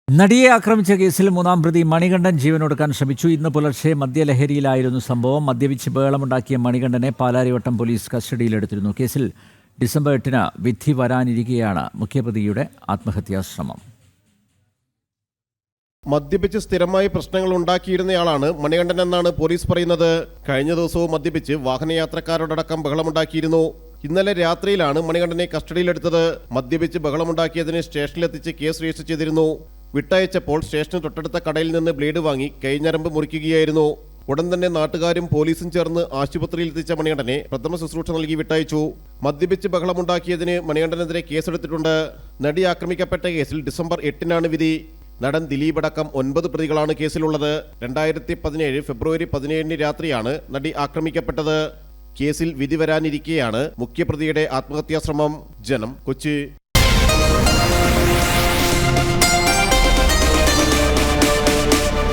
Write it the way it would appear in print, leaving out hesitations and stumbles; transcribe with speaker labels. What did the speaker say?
Speaker 1: നടിയെ ആക്രമിച്ച കേസിൽ മൂന്നാം പ്രതി മണികണ്ഠൻ ജീവനൊടുക്കാൻ ശ്രമിച്ചു. ഇന്ന് പുലർച്ചെ മദ്യലഹരിയിലായിരുന്നു സംഭവം. മദ്യപിച്ച് ബഹളമുണ്ടാക്കിയ മണികണ്ഠനെ പാലാരിവട്ടം പോലീസ് കസ്റ്റഡിയിലെടുത്തിരുന്നു. കേസിൽ ഡിസംബർ 8-ന് വിധി വരാനിരിക്കെയാണ് മുഖ്യപ്രതിയുടെ ആത്മഹത്യാശ്രമം.
Speaker 2: മദ്യപിച്ച് സ്ഥിരമായി പ്രശ്നങ്ങൾ ഉണ്ടാക്കിയിരുന്നയാളാണ് മണികണ്ഠൻ എന്നാണ് പോലീസ് പറയുന്നത്. കഴിഞ്ഞ ദിവസവും മദ്യപിച്ച് വാഹനയാത്രക്കാരോടക്കം ബഹളമുണ്ടാക്കിയിരുന്നു. ഇന്നലെ രാത്രിയിലാണ് മണികണ്ഠനെ കസ്റ്റഡിയിലെടുത്തത്. മദ്യപിച്ച് ബഹളമുണ്ടാക്കിയതിന് സ്റ്റേഷനിലെത്തിച്ച് കേസ് രജിസ്റ്റർ ചെയ്തിരുന്നു. വിട്ടയച്ചപ്പോൾ സ്റ്റേഷന് തൊട്ടടുത്ത കടയിൽ നിന്ന് ബ്ലേഡ് വാങ്ങി കൈഞ്ഞരമ്പ് മുറിക്കുകയായിരുന്നു. ഉടൻ തന്നെ നാട്ടുകാരും പോലീസും ചേർന്ന് ആശുപത്രിയിൽ എത്തിച്ച മണികണ്ഠനെ പ്രഥമ ശുശ്രൂഷ നൽകി വിട്ടയച്ചു. മദ്യപിച്ച് ബഹളമുണ്ടാക്കിയതിന് മണികണ്ഠനെതിരെ കേസെടുത്തിട്ടുണ്ട്. നടി ആക്രമിക്കപ്പെട്ട കേസിൽ ഡിസംബർ 8-നാണ് വിധി. നടൻ ദിലീപ് അടക്കം 9 പ്രതികളാണ് കേസിലുള്ളത്. 2017 ഫെബ്രുവരി 17-ന് രാത്രിയാണ് നടി ആക്രമിക്കപ്പെട്ടത്. കേസിൽ വിധി വരാനിരിക്കെയാണ് മുഖ്യപ്രതിയുടെ ആത്മഹത്യാശ്രമം. ജനം, കൊച്ചി.